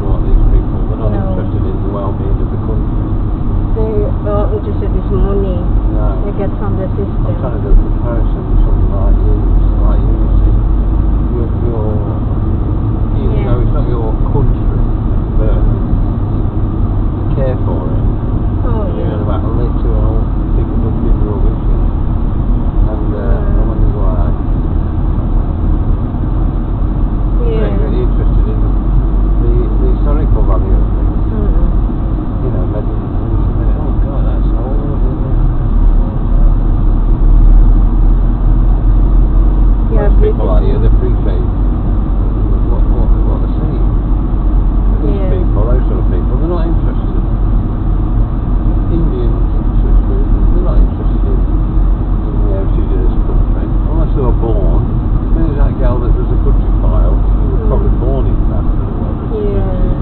what these people, they're not No. interested in the well-being of the country. They are interested in money No. they get from the I'm system. trying to do a comparison with something like you. Like you see, even though it's not your country, but you care for it. Oh You know yeah. about litter and all picking up in rubbish and wondering why. Yeah. You're interested in the historical value of things. You know, oh God, that's old, isn't it? Yeah, Most people like you, beautiful. they appreciate what they're seeing. But these Yeah. people, those sort of people, they're not interested. Indians, they're not interested in the heritage of this country. Unless they were born. There's that girl that does a country file, she was probably born in that. Yeah.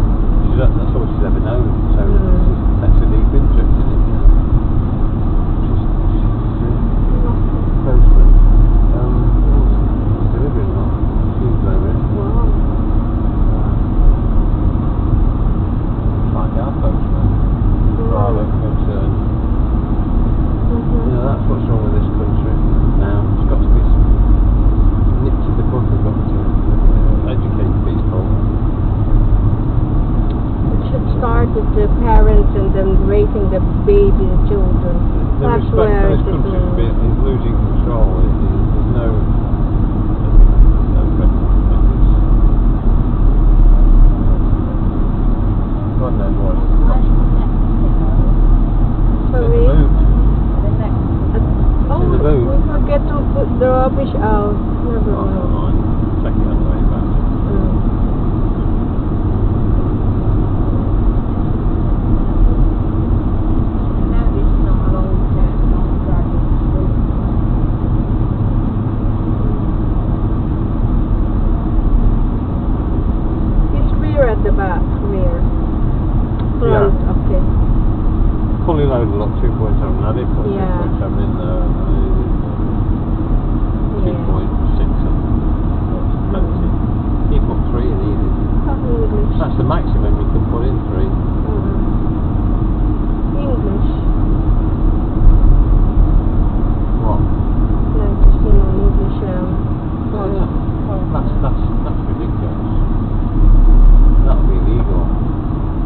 That's all she's ever known, so that's a deep interest in it. She's postman. Delivering that. She's delivering. Wow. Find our postman. Private concern. You know, that's what's wrong with this country now. It's got to be nipped in the bud. We've got to educate people. It should start with the parents and then raising the baby children. The That's respect where for this it country is. is losing control. There's no God knows what. Sorry. In the boot. Oh, In the boot. we forget to put the rubbish out. Never Oh, never mind. mind. Check it on the way back. It's rear at the back, rear. Front, okay. Fully loaded lot 2.7. I did put Yeah. 2.7 in there. And I needed 2.6 and plenty. You put 3 in needed. Probably. That's the maximum you can put in.